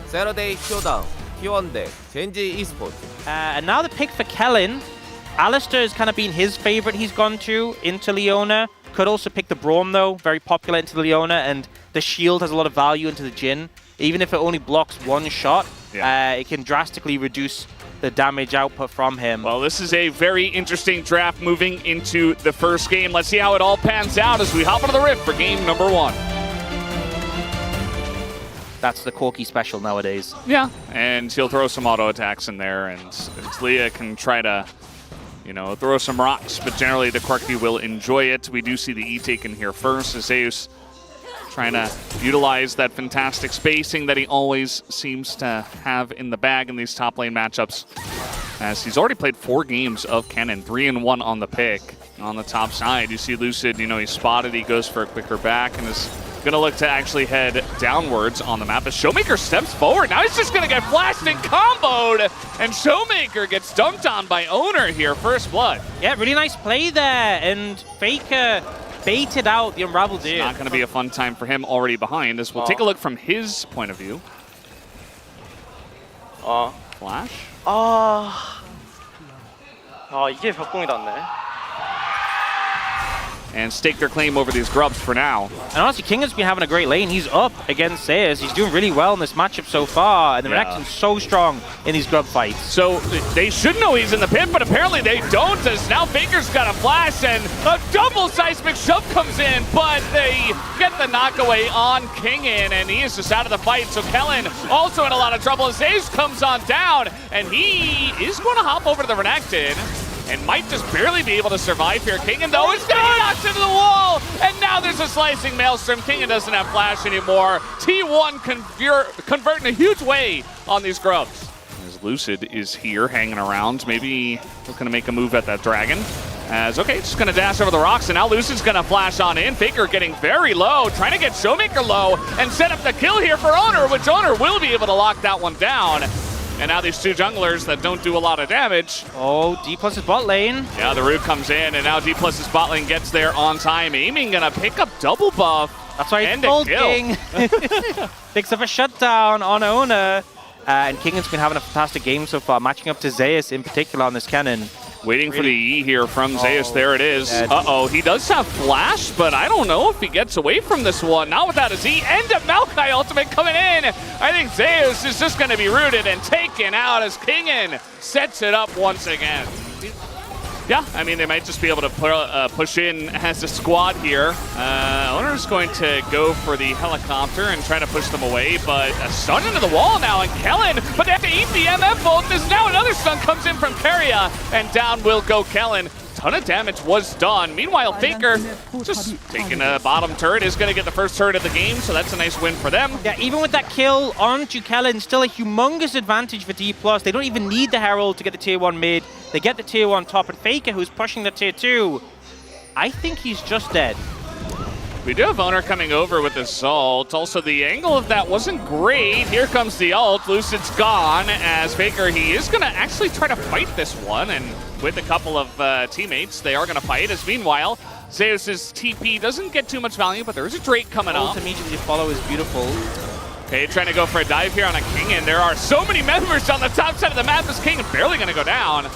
Saturday Showdown, T1 Genji Esports. And now the pick for Kellen. Alistair has kind of been his favorite he's gone to into Leona. Could also pick the Braum though, very popular into Leona, and the shield has a lot of value into the Jhin. Even if it only blocks one shot, it can drastically reduce the damage output from him. Well, this is a very interesting draft moving into the first game. Let's see how it all pans out as we hop into the Rift for game number 1. That's the Corki special nowadays. Yeah, and he'll throw some auto attacks in there, and Leah can try to, you know, throw some rocks, but generally the Corki will enjoy it. We do see the E taken here first, as Zeus trying to utilize that fantastic spacing that he always seems to have in the bag in these top lane matchups. As he's already played 4 games of Kennen, 3-1 on the pick. On the top side, you see Lucid, you know, he's spotted, he goes for a quicker back and is gonna look to actually head downwards on the map as Showmaker steps forward. Now he's just gonna get flashed and comboed, and Showmaker gets dunked on by Owner here, first blood. Yeah, really nice play there, and Faker baited out the Unraveled Ear. It's not gonna be a fun time for him already behind, as we'll take a look from his point of view. Flash? 이게 벽공이 닿네. And stake their claim over these grubs for now. And honestly, King has been having a great lane. He's up against Seja. He's doing really well in this matchup so far, and the reaction's so strong in these grub fights. So they should know he's in the pit, but apparently they don't, as now Faker's got a flash and a double seismic shove comes in, but they get the knockaway on Kingen, and he is just out of the fight. So Kellen also in a lot of trouble as Ace comes on down, and he is going to hop over to the Renekton and might just barely be able to survive here. Kingen, though, is going to get knocked into the wall, and now there's a slicing Maelstrom. Kingen doesn't have flash anymore. T1 converting a huge way on these grubs. As Lucid is here hanging around, maybe looking to make a move at that dragon. As, okay, just going to dash over the rocks, and now Lucid's going to flash on in. Faker getting very low, trying to get Showmaker low and set up the kill here for Owner, which Owner will be able to lock that one down. And now these 2 junglers that don't do a lot of damage. Oh, D+ is bot lane. Yeah, the root comes in, and now D+ bot lane gets there on time. Aiming gonna pick up double buff. That's why and he's a kill. King. Picks up a shutdown on Owner. And Kingen's been having a fantastic game so far, matching up to Zeus in particular on this Kennen. Waiting for the E here from Zeus. There it is. Uh-oh, he does have flash, but I don't know if he gets away from this one. Not without his E. And a Maokai ultimate coming in. I think Zeus is just going to be rooted and taken out as Kingen sets it up once again. Yeah, I mean, they might just be able to push in as a squad here. Owner's going to go for the helicopter and try to push them away, but a stun into the wall now, and Kellen, but they have to eat the MF ult. There's now another stun comes in from Keria, and down will go Kellen. Ton of damage was done. Meanwhile, Faker just taking a bottom turret, is going to get the first turret of the game, so that's a nice win for them. Yeah, even with that kill onto Kellen, still a humongous advantage for D+. They don't even need the Herald to get the tier 1 mid. They get the tier 1 top, and Faker, who's pushing the tier 2, I think he's just dead. We do have Owner coming over with this ult. Also, the angle of that wasn't great. Here comes the ult. Lucid's gone as Faker, he is going to actually try to fight this one, and with a couple of teammates, they are going to fight. As meanwhile, Zeus's TP doesn't get too much value, but there is a Drake coming up. Ult immediately follow is beautiful. Okay, trying to go for a dive here on a King, and there are so many members on the top side of the map. This King is barely going to go down.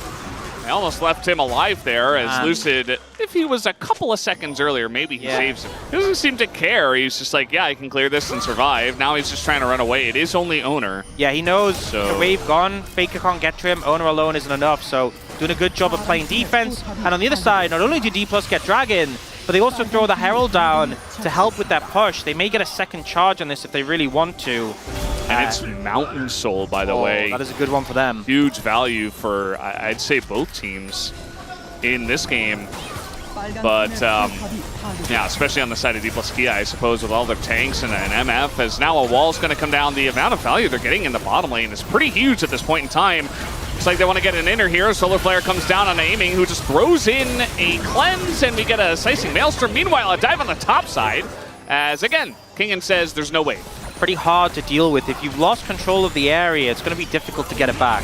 They almost left him alive there as Lucid, if he was a couple of seconds earlier, maybe he saves him. He doesn't seem to care. He's just like, yeah, I can clear this and survive. Now he's just trying to run away. It is only Owner. Yeah, he knows the wave gone. Faker can't get to him. Owner alone isn't enough, so doing a good job of playing defense. And on the other side, not only do D+ get Dragon, but they also throw the Herald down to help with that push. They may get a second charge on this if they really want to. And it's Mountain Soul, by the way. That is a good one for them. Huge value for, I'd say, both teams in this game. But, yeah, especially on the side of D+Kia, I suppose, with all their tanks and an MF, as now a wall's going to come down. The amount of value they're getting in the bottom lane is pretty huge at this point in time. Looks like they want to get an inner here. Solar Flare comes down on Aiming, who just throws in a cleanse, and we get a Slicing Maelstrom. Meanwhile, a dive on the top side, as, again, Kingen says there's no way. Pretty hard to deal with. If you've lost control of the area, it's going to be difficult to get it back.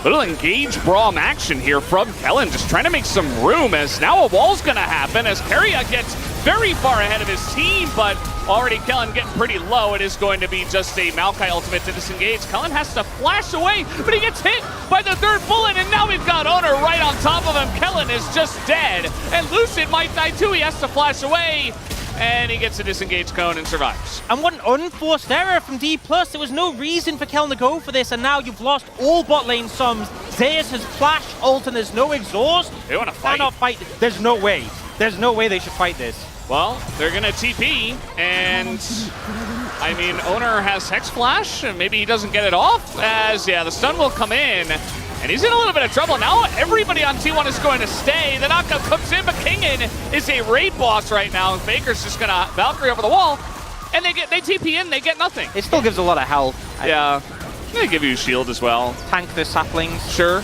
Little engage Braum action here from Kellen, just trying to make some room as now a wall's gonna happen as Keria gets very far ahead of his team, but already Kellen getting pretty low. It is going to be just a Maokai ultimate to disengage. Kellen has to flash away, but he gets hit by the third bullet, and now we've got Owner right on top of him. Kellen is just dead, and Lucid might die too. He has to flash away, and he gets a disengage cone and survives. And what an unforced error from D+. There was no reason for Kellen to go for this, and now you've lost all bot lane sums. Zeus has flash ult, and there's no exhaust. They want to fight. Cannot fight. There's no way. There's no way they should fight this. Well, they're going to TP, and I mean, Owner has Hex Flash, and maybe he doesn't get it off, as, yeah, the stun will come in, and he's in a little bit of trouble. Now everybody on T1 is going to stay. The knockout comes in, but Kingin is a raid boss right now, and Faker's just going to Valkyrie over the wall, and they TP in, they get nothing. It still gives a lot of health. Yeah, they give you a shield as well. Tank the saplings. Sure.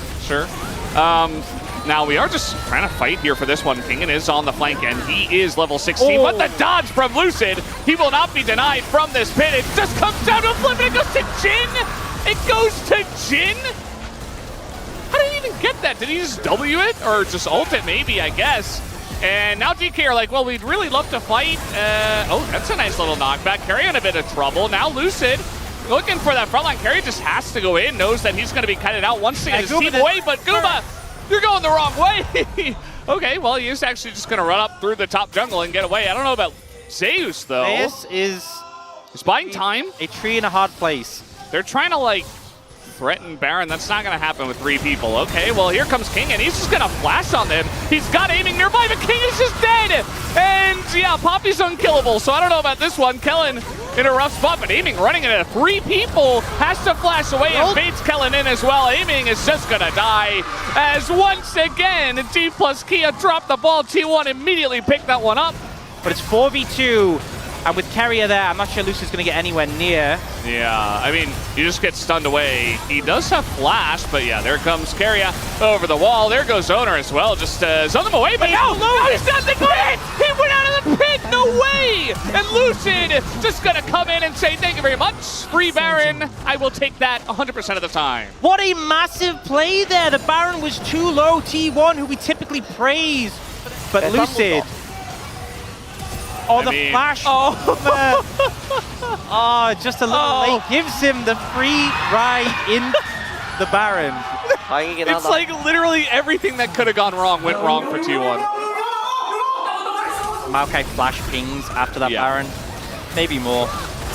Now we are just trying to fight here for this one. Kingin is on the flank and he is level 16, but the dodge from Lucid, he will not be denied from this pit. It just comes down to a flip and it goes to Jin. It goes to Jin. How did he even get that? Did he just W it or just ult it maybe, I guess? And now DK are like, well, we'd really love to fight. Oh, that's a nice little knockback. Carry in a bit of trouble. Now Lucid looking for that frontline carry, just has to go in, knows that he's going to be kited out once to get his team away, but Guma, you're going the wrong way. Okay, well, he's actually just going to run up through the top jungle and get away. I don't know about Zeus, though. Zeus is He's buying time. A tree in a hard place. They're trying to, like, threaten Baron. That's not going to happen with 3 people. Okay, well, here comes King, and he's just going to flash on them. He's got aiming nearby, but King is just dead. And, yeah, Poppy's unkillable, so I don't know about this one. Kellen in a rough spot, but aiming running into 3 people, has to flash away and baits Kellen in as well. Aiming is just going to die as once again, D plus Kia dropped the ball. T1 immediately picked that one up. But it's 4v2. And with Keria there, I'm not sure Lucy's going to get anywhere near. Yeah, I mean, you just get stunned away. He does have flash, but yeah, there comes Keria over the wall. There goes Owner as well, just zone them away. But now he's got the pit! He went out of the pit! No way! And Lucid just going to come in and say, thank you very much. Free Baron. I will take that 100% of the time. What a massive play there. The Baron was too low. T1, who we typically praise. But Lucid... Oh, the flash. Oh, oh, just a little late. Gives him the free ride in the Baron. It's like literally everything that could have gone wrong went wrong for T1. Maokai flash pings after that Baron. Maybe more.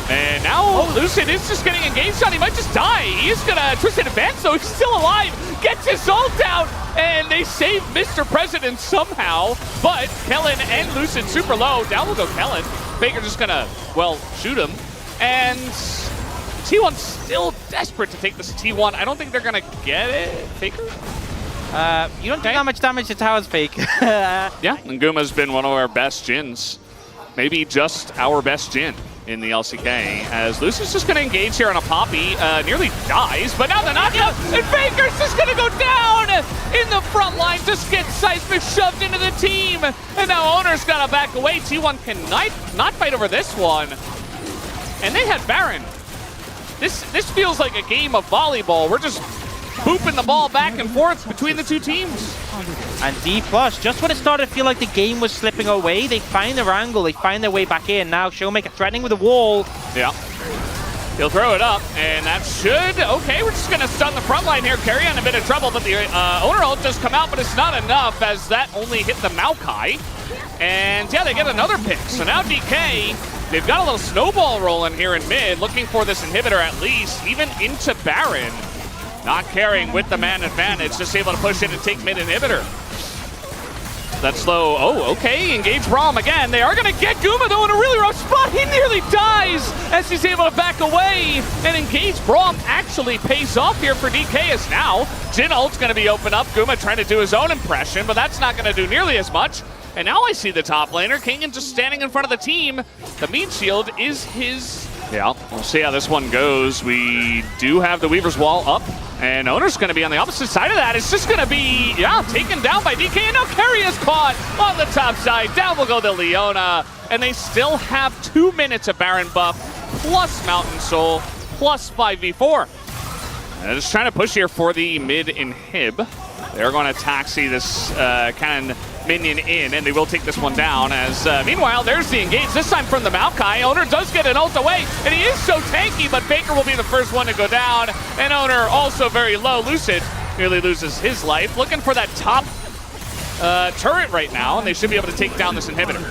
And now Lucid is just getting engaged on. He might just die. He's going to twist and advance, so he's still alive. Gets his ult out, and they save Mr. President somehow. But Kellen and Lucid super low. Down will go Kellen. Faker just going to, well, shoot him. And T1's still desperate to take this T1. I don't think they're going to get it. Faker? You don't do that much damage to towers, Fake. Yeah, and Guma's been one of our best Jins. Maybe just our best Jin in the LCK, as Lucid's just going to engage here on a Poppy, nearly dies, but now the knockout, and Faker's just going to go down in the front line, just gets Seismic shoved into the team, and now Owner's got to back away. T1 can not fight over this one, and they had Baron. This feels like a game of volleyball. We're just booping the ball back and forth between the two teams. And D+, just when it started to feel like the game was slipping away, they find their angle, they find their way back in. Now Showmaker threatening with a wall. Yeah. He'll throw it up, and that should... Okay, we're just going to stun the front line here. Carry on a bit of trouble, but the Owner ult does come out, but it's not enough, as that only hit the Maokai. And yeah, they get another pick. So now DK, they've got a little snowball rolling here in mid, looking for this inhibitor at least, even into Baron. Not carrying with the man advantage, just able to push in and take mid inhibitor. That's slow. Oh, okay. Engage Braum again. They are going to get Guma, though, in a really rough spot. He nearly dies as he's able to back away. And engage Braum actually pays off here for DK, as now Jin ult's going to be open up. Guma trying to do his own impression, but that's not going to do nearly as much. And now I see the top laner. Kingin just standing in front of the team. The meat shield is his. Yeah, we'll see how this one goes. We do have the Weaver's Wall up, and Owner's going to be on the opposite side of that. It's just going to be, yeah, taken down by DK, and now Keria is caught on the top side. Down will go the Leona, and they still have 2 minutes of Baron buff, plus Mountain Soul, plus 5v4. Just trying to push here for the mid inhib. They're going to taxi this cannon minion in, and they will take this one down. As meanwhile, there's the engage, this time from the Maokai. Owner does get an ult away, and he is so tanky, but Faker will be the first one to go down. And Owner also very low. Lucid nearly loses his life. Looking for that top turret right now, and they should be able to take down this inhibitor.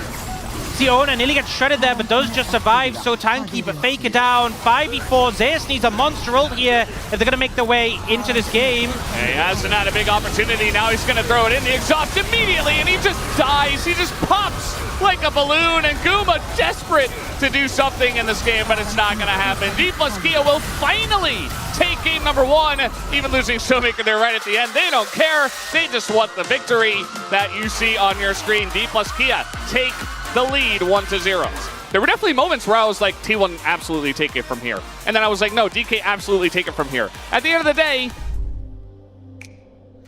See, Owner nearly gets shredded there, but does just survive. So tanky, but Faker down. 5v4. Zeus needs a monster ult here if they're going to make their way into this game. He hasn't had a big opportunity. Now he's going to throw it in the exhaust immediately, and he just dies. He just pops like a balloon, and Guma desperate to do something in this game, but it's not going to happen. D plus Kia will finally take game number 1, even losing Showmaker there right at the end. They don't care. They just want the victory that you see on your screen. D plus Kia take the lead 1-0. There were definitely moments where I was like, T1 absolutely take it from here. And then I was like, no, DK absolutely take it from here. At the end of the day,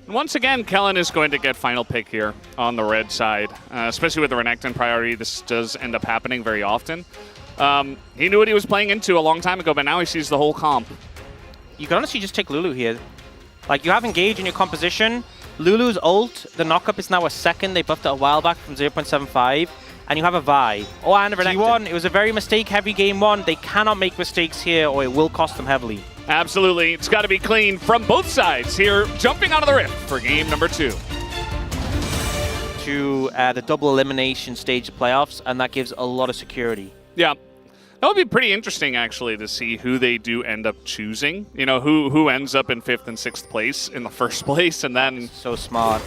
once again, Kellen is going to get final pick here on the red side, especially with the Renekton priority. This does end up happening very often. He knew what he was playing into a long time ago, but now he sees the whole comp. You can honestly just take Lulu here. Like, you have engage in your composition. Lulu's ult, the knockup is now a second. They buffed it a while back from 0.75. And you have a Vi. Oh, and a Renekton. T1, it was a very mistake-heavy game 1. They cannot make mistakes here, or it will cost them heavily. Absolutely. It's got to be clean from both sides here, jumping out of the rift for game number 2. To the double elimination stage of playoffs, and that gives a lot of security. Yeah. That would be pretty interesting, actually, to see who they do end up choosing. You know, who ends up in 5th and 6th place in the first place, and then... So smart.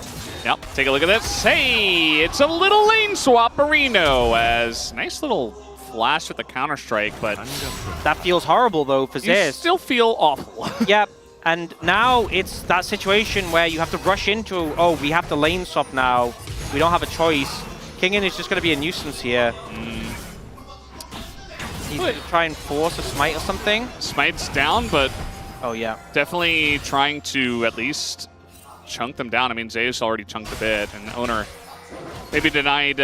Yep, take a look at this. Hey, it's a little lane swap-arino, as nice little flash with the counter-strike, but... That feels horrible, though, for Zeus. You still feel awful. Yep, and now it's that situation where you have to rush into, oh, we have to lane swap now. We don't have a choice. Kingin is just going to be a nuisance here. He's going to try and force a smite or something. Smite's down, but... Oh, yeah. Definitely trying to at least chunk them down. I mean, Zeus already chunked a bit, and Owner maybe denied...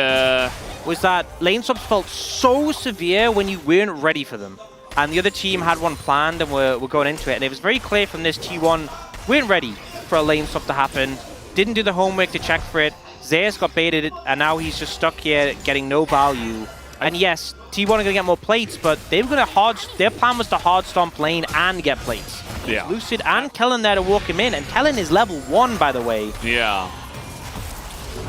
Was that lane swaps felt so severe when you weren't ready for them. And the other team had one planned and were going into it. And it was very clear from this T1, weren't ready for a lane swap to happen. Didn't do the homework to check for it. Zeus got baited, and now he's just stuck here getting no value. And yes, T1 are going to get more plates, but they were going to their plan was to hard stomp lane and get plates. Yeah. Lucid and Kellen there to walk him in, and Kellen is level 1, by the way. Yeah.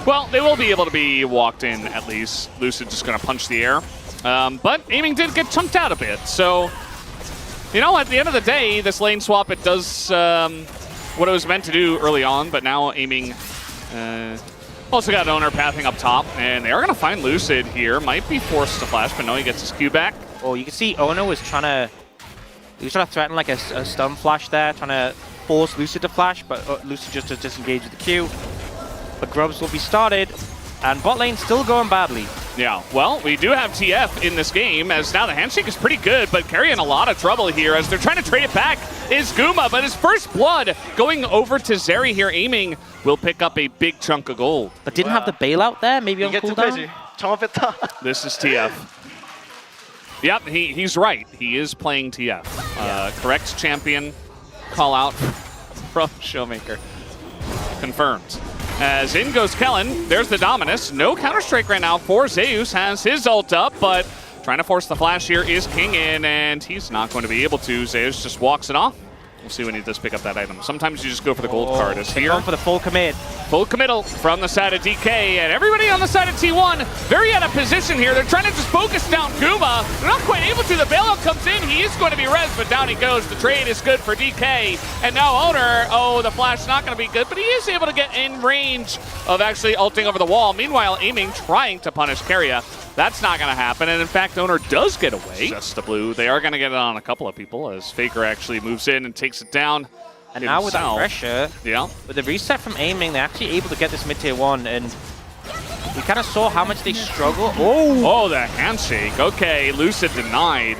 Well, they will be able to be walked in at least. Lucid just going to punch the air. But aiming did get chunked out a bit, so... You know, at the end of the day, this lane swap, it does what it was meant to do early on, but now aiming... Also got Owner pathing up top, and they are going to find Lucid here. Might be forced to flash, but no, he gets his Q back. Oh, you can see Owner was trying to... He was trying to threaten like a stun flash there, trying to force Lucid to flash, but Lucid just to disengage with the Q. But Grubs will be started, and bot lane still going badly. Yeah, well, we do have TF in this game, as now the handshake is pretty good, but carrying a lot of trouble here as they're trying to trade it back is Guma, but his first blood going over to Zeri here, aiming, will pick up a big chunk of gold. But didn't have the bailout there, maybe on cooldown? This is TF. Yep, he's right. He is playing TF. Correct champion call out from Showmaker. Confirmed. As in goes Kellen, there's the Dominus. No Counter-Strike right now for Zeus, has his ult up, but trying to force the flash here is Kingin, and he's not going to be able to. Zeus just walks it off. We'll see when he does pick up that item. Sometimes you just go for the gold card. As here, going for the full commit. Full committal from the side of DK, and everybody on the side of T1 very out of position here. They're trying to just focus down Guma. They're not quite able to. The bailout comes in. He is going to be res, but down he goes. The trade is good for DK. And now Owner, oh, the flash is not going to be good, but he is able to get in range of actually ulting over the wall. Meanwhile, aiming, trying to punish Keria. That's not going to happen, and in fact, Owner does get away. Just the blue. They are going to get it on a couple of people as Faker actually moves in and takes it down. And now with that pressure, with the reset from aiming, they're actually able to get this mid-tier 1, and we kind of saw how much they struggle. Oh, the handshake. Okay, Lucid denied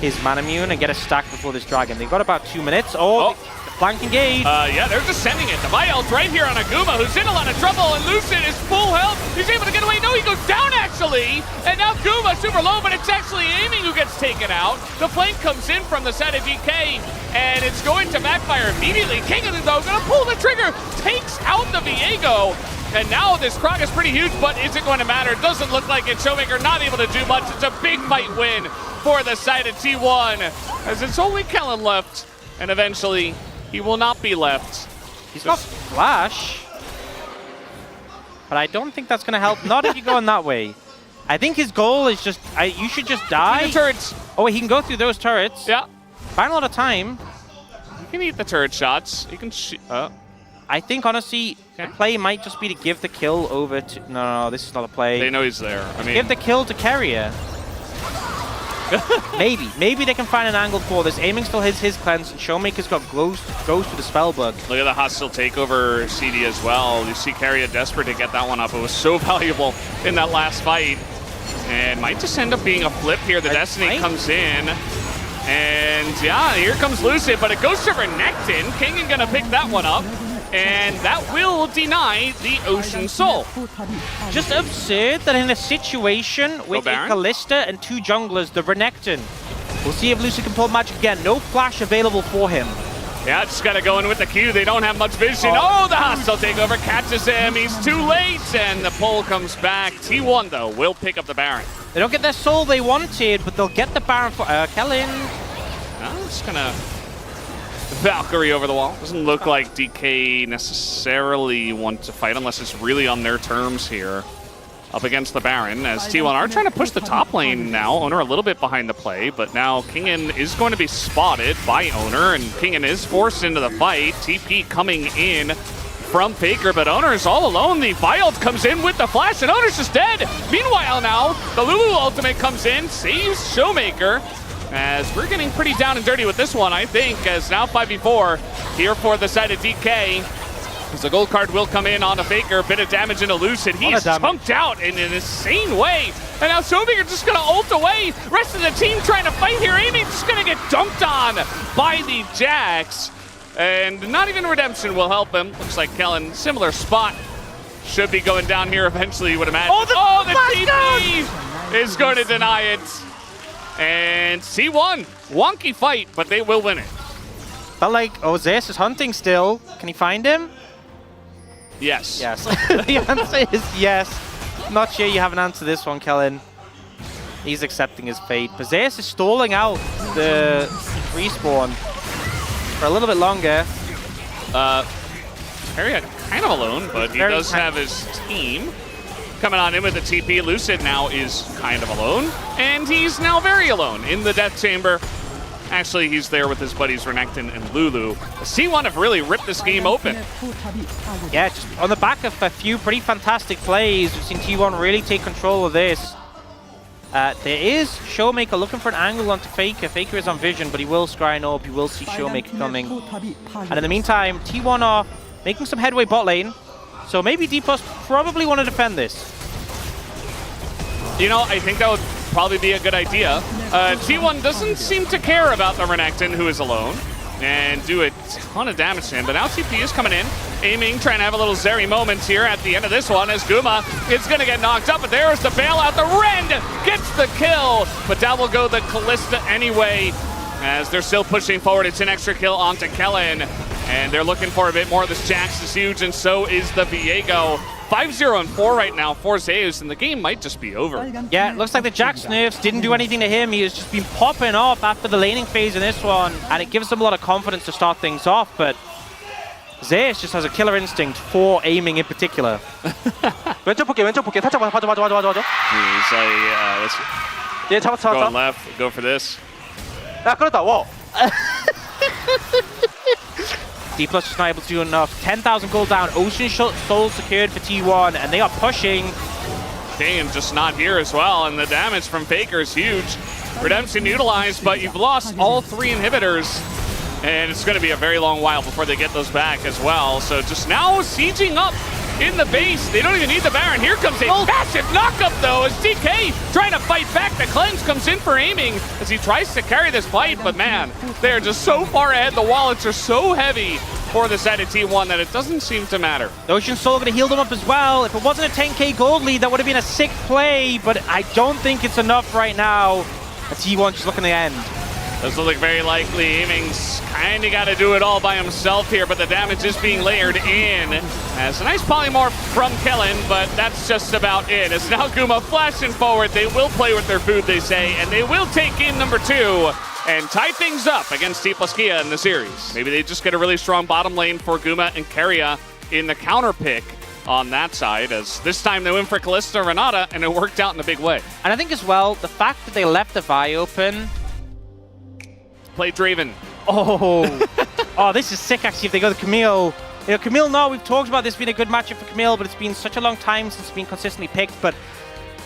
his Manamune and get a stack before this dragon. They've got about 2 minutes. The Flank engage. Yeah, they're just sending it. The Viol's right here on Aguma, who's in a lot of trouble, and Lucid is full health. He's able to get away. No, he goes down, actually. And now Guma super low, but it's actually aiming who gets taken out. The flank comes in from the side of DK, and it's going to backfire immediately. King, though, going to pull the trigger, takes out the Viego. And now this Krog is pretty huge, but is it going to matter? Doesn't look like it. Showmaker not able to do much. It's a big fight win for the side of T1, as it's only Kellen left, and eventually he will not be left. He's got Flash, but I don't think that's going to help. Not if you're going that way. I think his goal is just, you should just die. The turrets. Oh, wait, he can go through those turrets. Yeah. Find a lot of time. You can eat the turret shots. You can I think, honestly, the play might just be to give the kill over to... No, this is not a play. They know he's there. I mean, give the kill to Carrier. Maybe they can find an angle for this. Aiming still hits his cleanse, and Showmaker's got Ghost with the Spellbug. Look at the hostile takeover CD as well. You see Carrier desperate to get that one up. It was so valuable in that last fight. And might just end up being a flip here. The Destiny comes in. And yeah, here comes Lucid, but it goes to Renekton. King gonna pick that one up. And that will deny the Ocean Soul. Just absurd that in a situation with a Callista and two junglers, the Renekton. We'll see if Lucid can pull magic again. No flash available for him. Yeah, just gotta go in with the Q. They don't have much vision. Oh, the hostile takeover catches him. He's too late, and the pull comes back. T1, though, will pick up the Baron. They don't get their soul they wanted, but they'll get the Baron for Kellen. Just gonna Valkyrie over the wall. Doesn't look like DK necessarily want to fight unless it's really on their terms here. Up against the Baron, as T1 are trying to push the top lane now. Owner a little bit behind the play, but now Kingen is going to be spotted by Owner, and Kingen is forced into the fight. TP coming in from Faker, but Owner is all alone. The Vild comes in with the flash, and Owner's just dead. Meanwhile now, the Lulu ultimate comes in, saves Showmaker, as we're getting pretty down and dirty with this one, I think, as now 5v4 here for the side of DK. As the gold card will come in on a Faker, bit of damage into Lucid. He is chunked out in an insane way. And now Showmaker just gonna ult away. Rest of the team trying to fight here. Aiming just gonna get dunked on by the Jax. And not even Redemption will help him. Looks like Kellen, similar spot. Should be going down here eventually, you would imagine. Oh, the TP is going to deny it. And C1, wonky fight, but they will win it. Felt like Zeus is hunting still. Can he find him? Yes. Yes. The answer is yes. Not sure you have an answer to this one, Kellen. He's accepting his fate. But Zeus is stalling out the respawn for a little bit longer. Harry kind of alone, but he does have his team coming on in with the TP. Lucid now is kind of alone, and he's now very alone in the Death Chamber. Actually, he's there with his buddies Renekton and Lulu. The C1 have really ripped this game open. Yeah, just on the back of a few pretty fantastic plays, we've seen T1 really take control of this. There is Showmaker looking for an angle onto Faker. Faker is on vision, but he will scrying up. You will see Showmaker coming. And in the meantime, T1 are making some headway bot lane. So maybe D+ probably want to defend this. You know, I think that would probably be a good idea. T1 doesn't seem to care about the Renekton, who is alone, and do a ton of damage to him. But now TP is coming in, aiming, trying to have a little Zeri moment here at the end of this one, as Guma is going to get knocked up, but there's the bailout. The Rend gets the kill, but down will go the Callista anyway, as they're still pushing forward. It's an extra kill onto Kellen, and they're looking for a bit more. This Jax is huge, and so is the Viego. 5-0-4 right now for Zeus, and the game might just be over. Yeah, it looks like the Jax nerfs didn't do anything to him. He has just been popping off after the laning phase in this one, and it gives him a lot of confidence to start things off, but Zeus just has a killer instinct for aiming in particular. 왼쪽 볼게. 살짝 봐줘. He's like, 얘 잡았어. go left, go for this. 야, 끌었다. 와. D+ just not able to do enough. 10,000 gold down. Ocean Soul secured for T1, and they are pushing. King just not here as well, and the damage from Faker is huge. Redemption utilized, but you've lost all 3 inhibitors, and it's going to be a very long while before they get those back as well. So just now sieging up in the base. They don't even need the Baron. Here comes a massive knockup, though, as DK trying to fight back. The cleanse comes in for aiming as he tries to carry this fight, but man, they're just so far ahead. The wallets are so heavy for the side of T1 that it doesn't seem to matter. The Ocean Soul going to heal them up as well. If it wasn't a 10k gold lead, that would have been a sick play, but I don't think it's enough right now. T1 just looking to end. Doesn't look very likely. Aiming's kind of got to do it all by himself here, but the damage is being layered in. As a nice polymorph from Kellen, but that's just about it. As now Guma flashing forward. They will play with their food, they say, and they will take game number 2 and tie things up against T+Kia in the series. Maybe they just get a really strong bottom lane for Guma and Keria in the counter pick on that side, as this time they went for Kalista Renata, and it worked out in a big way. And I think as well, the fact that they left the Vi open. Play Draven. Oh, oh, this is sick actually if they go to Camille. You know, Camille, no, we've talked about this being a good matchup for Camille, but it's been such a long time since it's been consistently picked. But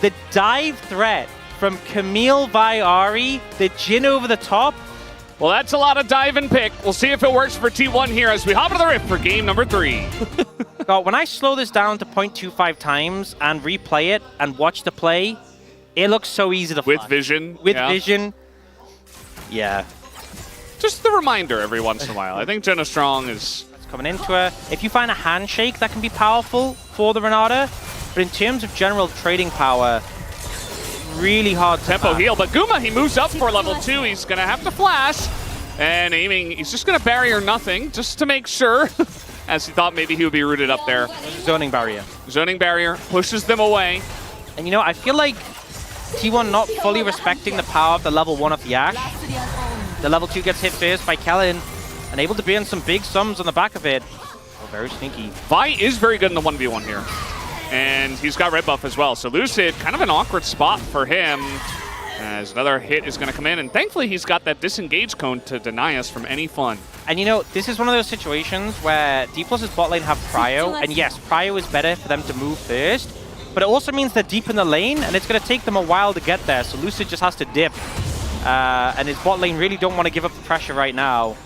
the dive threat from Camille Vi Ahri, the Jhin over the top. Well, that's a lot of dive and pick. We'll see if it works for T1 here as we hop into the Rift for game number 3. God, when I slow this down to 0.25 times and replay it and watch the play, it looks so easy to With flash. vision. With vision. Yeah. Just the reminder every once in a while. I think Jenna Strong is coming into her. If you find a handshake, that can be powerful for the Renata. But in terms of general trading power, really hard to tempo heal. But Guma, he moves up for level 2. He's going to have to flash. And aiming, he's just going to barrier nothing just to make sure. As he thought maybe he would be rooted up there. Zoning barrier. Zoning barrier pushes them away. And you know, I feel like T1 not fully respecting the power of the level 1 of the Ashe. The level 2 gets hit first by Kellen, and able to be in some big sums on the back of it. Oh, very sneaky. Vi is very good in the 1v1 here. And he's got red buff as well. So Lucid, kind of an awkward spot for him. As another hit is going to come in. And thankfully, he's got that disengage cone to deny us from any fun. And you know, this is one of those situations where D+'s bot lane have prio. And yes, prio is better for them to move first. But it also means they're deep in the lane, and it's going to take them a while to get there. So Lucid just has to dip. And his bot lane really don't want to give up the pressure right now.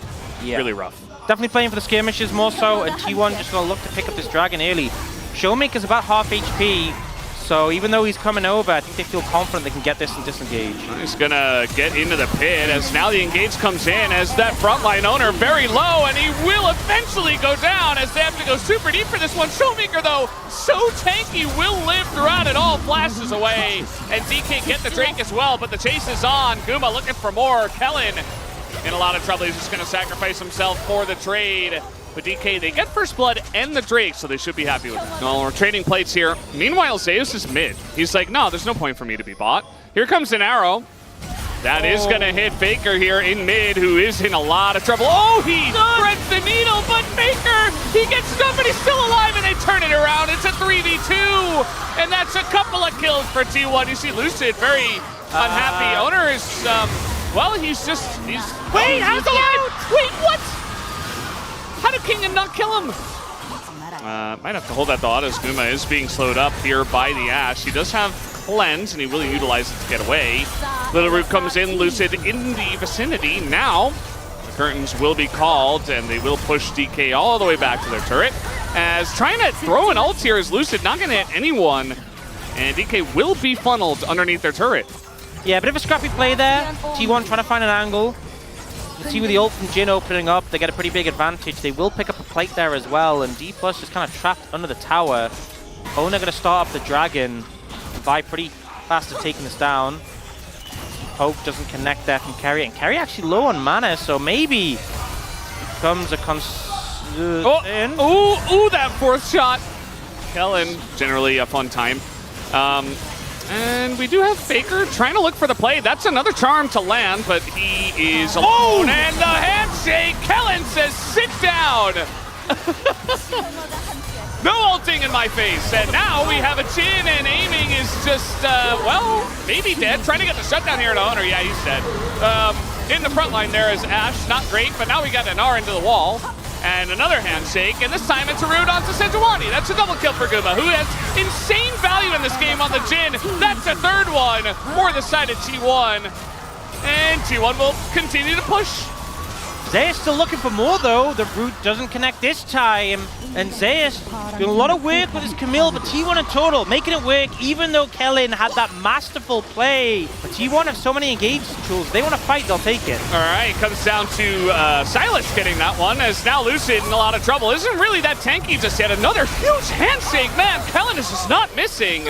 Yeah. Really rough. Definitely playing for the skirmishes more so, and T1 just going to look to pick up this dragon early. Showmaker's about half HP, so even though he's coming over, I think they feel confident they can get this and disengage. He's going to get into the pit as now the engage comes in as that frontline owner very low, and he will eventually go down as they have to go super deep for this one. Showmaker, though, so tanky, will live throughout it all, flashes away, and DK get the Drake as well, but the chase is on. Guma looking for more. Kellen in a lot of trouble. He's just going to sacrifice himself for the trade. But DK, they get first blood and the Drake, so they should be happy with it. Well, we're trading plates here. Meanwhile, Zeus is mid. He's like, no, there's no point for me to be bot. Here comes an arrow. That is going to hit Faker here in mid, who is in a lot of trouble. Oh, he threads the needle, but Faker, he gets stuck, but he's still alive, and they turn it around. It's a 3v2, and that's a couple of kills for T1. You see Lucid very unhappy. Owner is, well, he's... Wait, how's he out? Wait, what? How did King not kill him? Might have to hold that thought as Guma is being slowed up here by the Ashe. He does have cleanse, and he will utilize it to get away. Little Root comes in, Lucid in the vicinity. Now, the curtains will be called, and they will push DK all the way back to their turret. As trying to throw an ult here is Lucid, not going to hit anyone. And DK will be funneled underneath their turret. Yeah, a bit of a scrappy play there. T1 trying to find an angle. You can see with the ult from Jhin opening up, they get a pretty big advantage. They will pick up a plate there as well, and D+ is kind of trapped under the tower. Owner going to start up the dragon. Vi pretty fast at taking this down. Poke doesn't connect there from Kerry, and Kerry actually low on mana, so maybe becomes a ooh, that fourth shot. Kellen, generally a fun time. And we do have Faker trying to look for the play. That's another charm to land, but he is alone. And the handshake, Kellen says, sit down. No ulting in my face. And now we have a Jhin, and aiming is just, well, maybe dead. Trying to get the shutdown here at Owner. Yeah, he's dead. In the front line there is Ashe. Not great, but now we got an R into the wall. And another handshake, and this time it's a root onto Seja. That's a double kill for Guma, who has insane value in this game on the Jhin. That's a third one for the side of T1. And T1 will continue to push. Zeus still looking for more though. The root doesn't connect this time. And Zeus doing a lot of work with his Camille, but T1 in total making it work even though Kellen had that masterful play. But T1 have so many engaged tools. They want to fight, they'll take it. All right, comes down to Silas getting that one as now Lucid in a lot of trouble. Isn't really that tanky just yet. Another huge handshake. Man, Kellen is just not missing.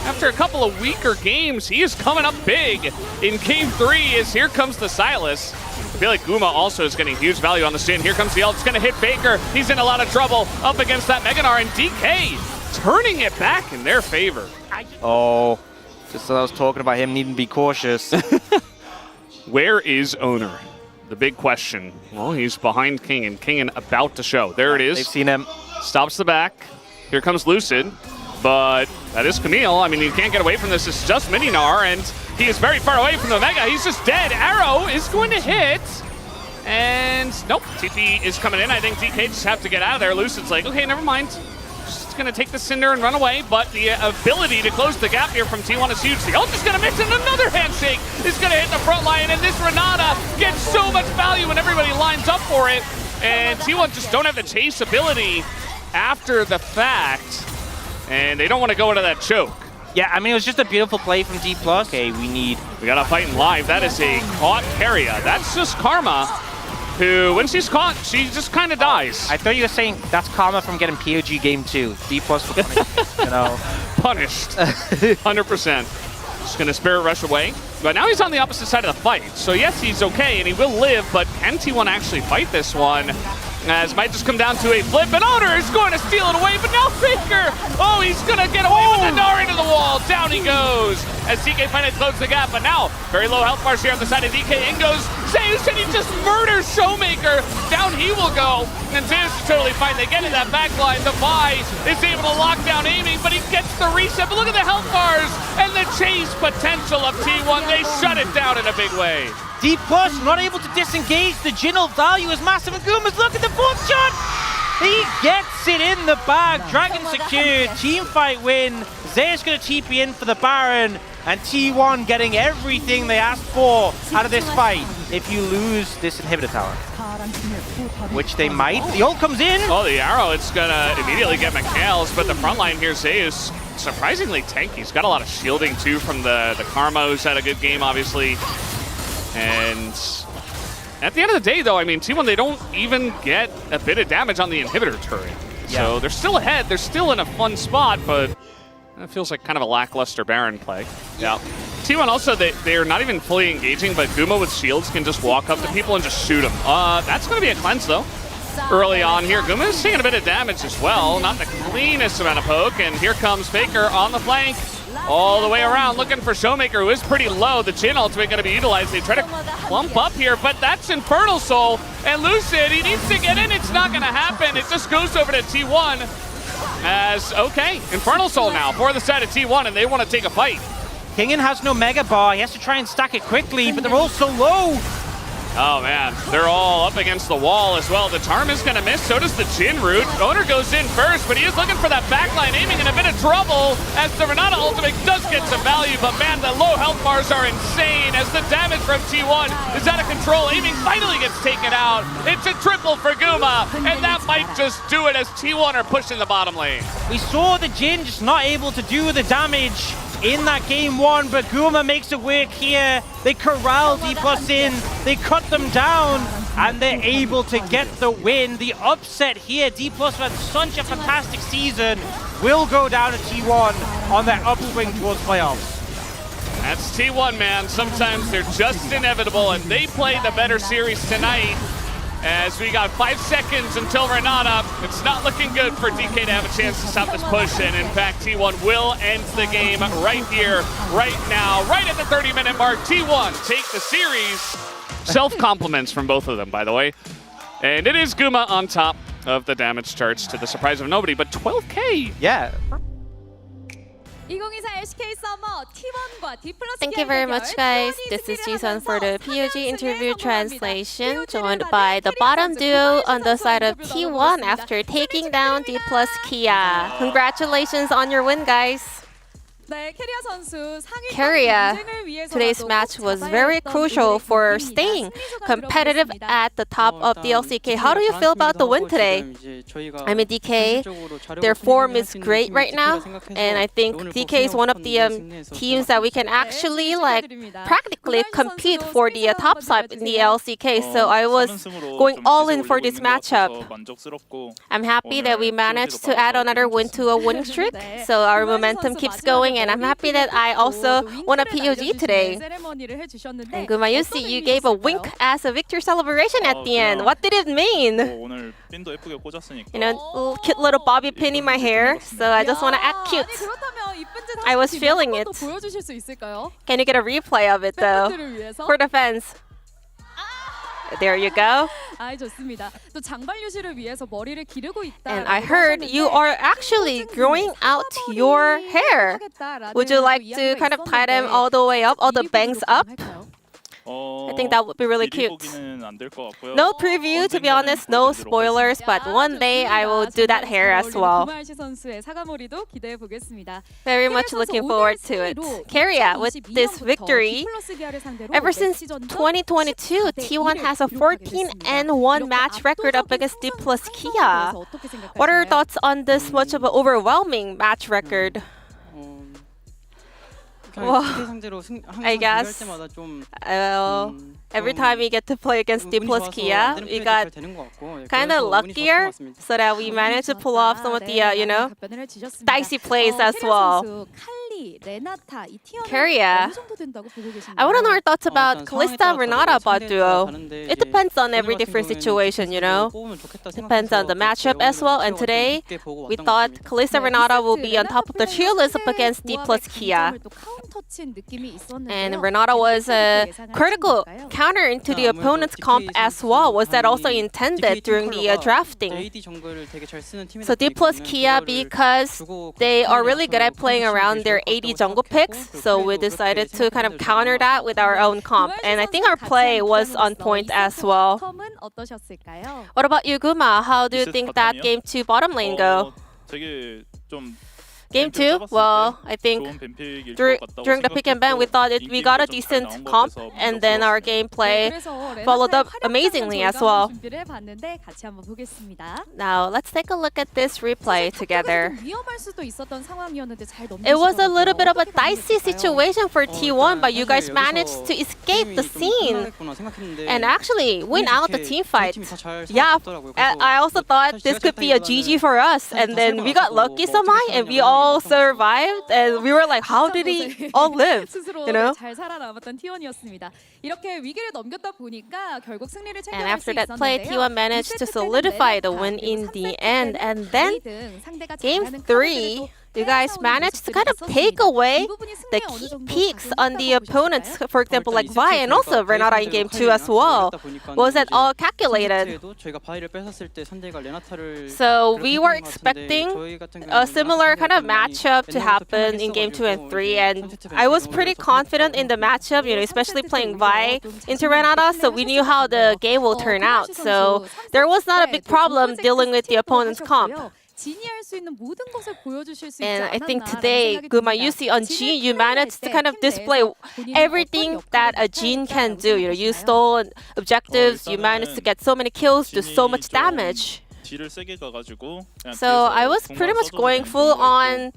After a couple of weaker games, he is coming up big in Game 3 as here comes the Silas. I feel like Guma also is getting huge value on the Sin. Here comes the ult. It's going to hit Baker. He's in a lot of trouble up against that Meganar. And DK turning it back in their favor. Oh, just as I was talking about him needing to be cautious. Where is Owner? The big question. Well, he's behind King, and King about to show. There it is. They've seen him. Stops the back. Here comes Lucid. But that is Camille. I mean, you can't get away from this. It's just Mininar, and he is very far away from the Mega. He's just dead. Arrow is going to hit. And nope, TP is coming in. I think DK just have to get out of there. Lucid's like, okay, never mind. Just going to take the Cinder and run away. But the ability to close the gap here from T1 is huge. The ult is going to miss, and another handshake is going to hit the front line. And this Renata gets so much value when everybody lines up for it. And T1 just don't have the chase ability after the fact. And they don't want to go into that choke. Yeah, I mean, it was just a beautiful play from D+. Okay, we got to fight in live. That is a caught Keria. That's just Karma, who, when she's caught, she just kind of dies. I thought you were saying that's Karma from getting POG Game 2. D+ for punished, you know. Punished. 100%. Just going to Spirit Rush away. But now he's on the opposite side of the fight. So yes, he's okay, and he will live, but can T1 actually fight this one? As might just come down to a flip, and Owner is going to steal it away, but now Faker! Oh, he's going to get away with the Gnar into the wall. Down he goes as DK finally closes the gap, but now very low health bars here on the side of DK. In goes Zeus, and he just murders Showmaker. Down he will go, and Zeus is totally fine. They get in that back line. The Vi is able to lock down aiming, but he gets the reset. But look at the health bars and the chase potential of T1. They shut it down in a big way. D+ not able to disengage. The Jin'll value is massive, and Guma's look at the fourth shot! He gets it in the bag. Dragon secured. Team fight win. Zeus gonna TP in for the Baron, and T1 getting everything they asked for out of this fight. If you lose this inhibitor tower, which they might. The ult comes in. Oh, the arrow, it's gonna immediately get McHale's, but the front line here, Zeus, surprisingly tanky. He's got a lot of shielding too from the Karma, who's had a good game, obviously. And at the end of the day, though, I mean, T1, they don't even get a bit of damage on the inhibitor turret. Yeah. So they're still ahead. They're still in a fun spot, but it feels like kind of a lackluster Baron play. Yeah. T1 also, they're not even fully engaging, but Guma with shields can just walk up to people and just shoot them. That's going to be a cleanse, though. Early on here, Guma is taking a bit of damage as well. Not the cleanest amount of poke, and here comes Faker on the flank. All the way around, looking for Showmaker, who is pretty low. The Jhin ultimate going to be utilized. They try to clump up here, but that's Infernal Soul. And Lucid, he needs to get in. It's not going to happen. It just goes over to T1. As, okay, Infernal Soul now for the side of T1, and they want to take a fight. Kingen has no Mega Bar. He has to try and stack it quickly, but they're all so low. Oh, man. They're all up against the wall as well. The Charm is going to miss. So does the Jhin root. Owner goes in first, but he is looking for that backline, aiming in a bit of trouble as the Renata ultimate does get some value. But, man, the low health bars are insane as the damage from T1 is out of control. Aiming finally gets taken out. It's a triple for Guma, and that might just do it as T1 are pushing the bottom lane. We saw the Jhin just not able to do the damage in that game one, but Guma makes it work here. They corral D+ in, they cut them down, and they're able to get the win. The upset here, D+ had such a fantastic season, will go down to T1 on their upswing towards playoffs. That's T1, man. Sometimes they're just inevitable, and they play the better series tonight. As we got 5 seconds until Renata, it's not looking good for DK to have a chance to stop this push, and in fact, T1 will end the game right here, right now, right at the 30-minute mark. T1 take the series. Self-compliments from both of them, by the way. And it is Guma on top of the damage charts to the surprise of nobody, but 12K. Yeah. Thank you very much, guys. This is Jisun for the POG interview translation, joined by the bottom duo on the side of T1 after taking down D+ Kia. Congratulations on your win, guys. Keria, today's match was very crucial for staying competitive at the top of the LCK. How do you feel about the win today? I mean, DK, their form is great right now, and I think DK is one of the teams that we can actually practically compete for the top side in the LCK. So I was going all in for this matchup. I'm happy that we managed to add another win to a winning streak, so our momentum keeps going, and I'm happy that I also won a POG today. And Gumayusi, you gave a wink as a victory celebration at the end. What did it mean? You know, cute little bobby pin in my hair, so I just want to act cute. I was feeling it. Can you get a replay of it though? For the fans. There you go. And I heard you are actually growing out your hair. Would you like to kind of tie them all the way up, all the bangs up? I think that would be really cute. No preview, to be honest, no spoilers, but one day I will do that hair as well. Very much looking forward to it. Keria, with this victory, ever since 2022, T1 has a 14-1 match record up against D plus Kia. What are your thoughts on this much of an overwhelming match record? Well, I guess every time we get to play against D plus Kia, we got kind of luckier so that we managed to pull off some of the, dicey plays as well. Keria, I want to know your thoughts about Kalista Renata bot duo. It depends on every different situation, Depends on the matchup as well. And today, we thought Kalista Renata will be on top of the tier list up against D plus Kia. And Renata was a critical counter into the opponent's comp as well. Was that also intended during the drafting? So D plus Kia, because they are really good at playing around their AD jungle picks, so we decided to kind of counter that with our own comp. And I think our play was on point as well. What about you, Guma? How do you think that game 2 bottom lane go? Game 2, well, I think during the pick and ban, we thought we got a decent comp, and then our gameplay followed up amazingly as well. Now, let's take a look at this replay together. It was a little bit of a dicey situation for T1, but you guys managed to escape the scene and actually win out the team fight. Yeah, I also thought this could be a GG for us, and then we got lucky somehow, and we all survived, and we were like, how did he all live? And after that play, T1 managed to solidify the win in the end. And then game 3, you guys managed to kind of take away the key peaks on the opponents, for example, like Vi and also Renata in game 2 as well. Was that all calculated? So we were expecting a similar kind of matchup to happen in game 2 and 3, and I was pretty confident in the matchup, especially playing Vi into Renata, so we knew how the game will turn out. So there was not a big problem dealing with the opponent's comp. And I think today, Gumayusi on Jin, you managed to kind of display everything that a Jin can do. You stole objectives, you managed to get so many kills, do so much damage. So I was pretty much going full on.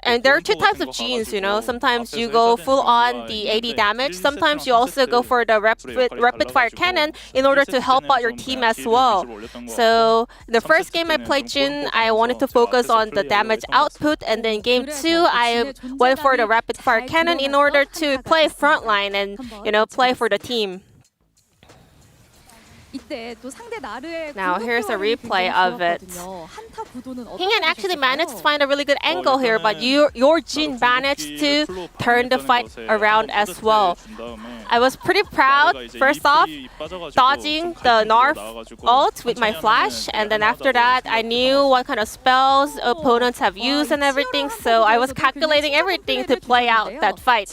And there are two types of genes, Sometimes you go full on the AD damage. Sometimes you also go for the rapid fire cannon in order to help out your team as well. So the first game I played Jin, I wanted to focus on the damage output. And then game 2, I went for the rapid fire cannon in order to play frontline and, play for the team. Now here's a replay of it. Hingen actually managed to find a really good angle here, but your Jin managed to turn the fight around as well. I was pretty proud, first off, dodging the Narf ult with my flash, and then after that, I knew what kind of spells opponents have used and everything, so I was calculating everything to play out that fight.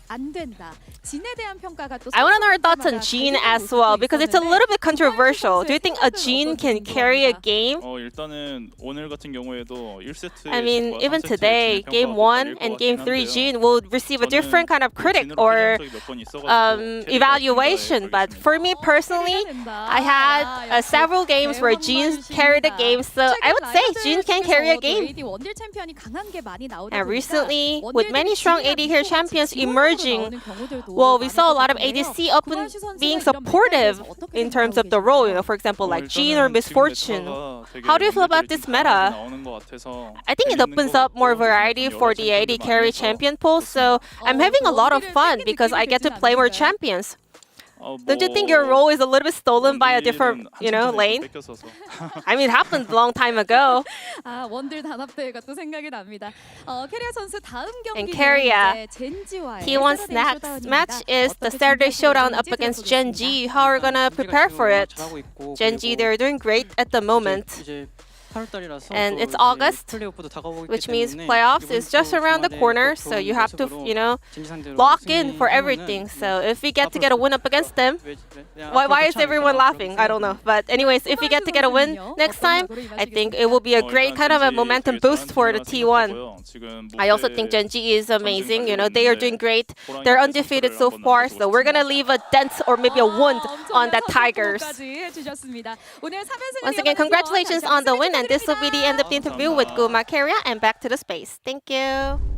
안 된다. 진에 대한 평가가 또 I want to know your thoughts on Jin as well because it's a little bit controversial. Do you think a Jin can carry a game? 일단은 오늘 같은 경우에도 1세트 I mean, even today, game 1 and game 3 Jin will receive a different kind of critic or evaluation. But for me personally, I had several games where Jin carried a game, so I would say Jin can carry a game. And recently, with many strong AD carry champions emerging, well, we saw a lot of ADC up and being supportive in terms of the role. You know, for example, like Jin or Misfortune. How do you feel about this meta? I think it opens up more variety for the AD carry champion pool, so I'm having a lot of fun because I get to play more champions. Don't you think your role is a little bit stolen by a different, lane? I mean, it happened a long time ago. 아, 원딜 단합대회가 또 생각이 납니다. 캐리아 선수 다음 And 경기는 Carrier, 이제 젠지와의 T1's next match is the Saturday Showdown up against Genji. How are we gonna prepare for it? Genji, they're doing great at the moment. And it's August, which means playoffs is just around the corner, so you have to, lock in for everything. So if we get a win up against them, why is everyone laughing? I don't know. But anyways, if we get a win next time, I think it will be a great kind of a momentum boost for the T1. I also think Genji is amazing. They are doing great. They're undefeated so far, so we're gonna leave a dent or maybe a wound on the Tigers. Once again, congratulations on the win, and this will be the end of the interview with Guma Carrier, and back to the space. Thank you.